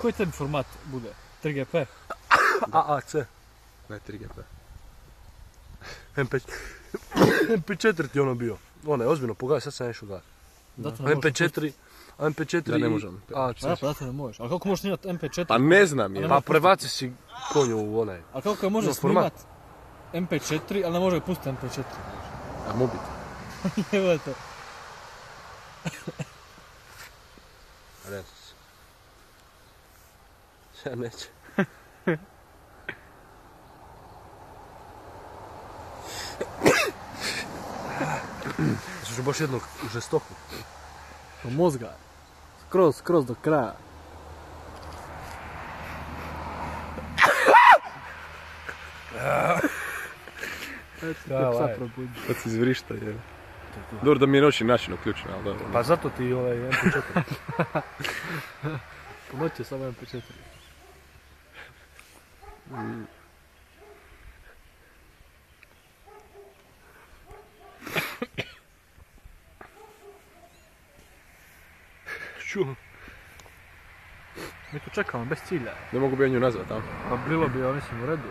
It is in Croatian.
Koji tebi format bude? 3GP? AAC. Ne 3GP. MP4 ti ono bio. Ono je ozbiljno pogledaj, sad sam išao gledati. MP4 Ja ne i možem. AAC. Pa da te ne možeš. A kako možeš snimati MP4? Pa ne znam je. Pa prebaci si konju u onaj. A kako može format. snimat MP4, ali ne može pustiti MP4? A mobit. Evo to. Reći. Ja neće. Slušaj baš jednog u žestoku. Do mozga. Skroz do kraja. Psa probudi. Kad si izvrišta je. Dobro da mi je noći način uključen, ali dobro. Pa zato ti ovaj MP4. Po noći je samo MP4. Čuo. Mi tu čekamo bez cilja. Ne mogu bi ja nju nazvat, a? Pa bilo bi, ja mislim, u redu.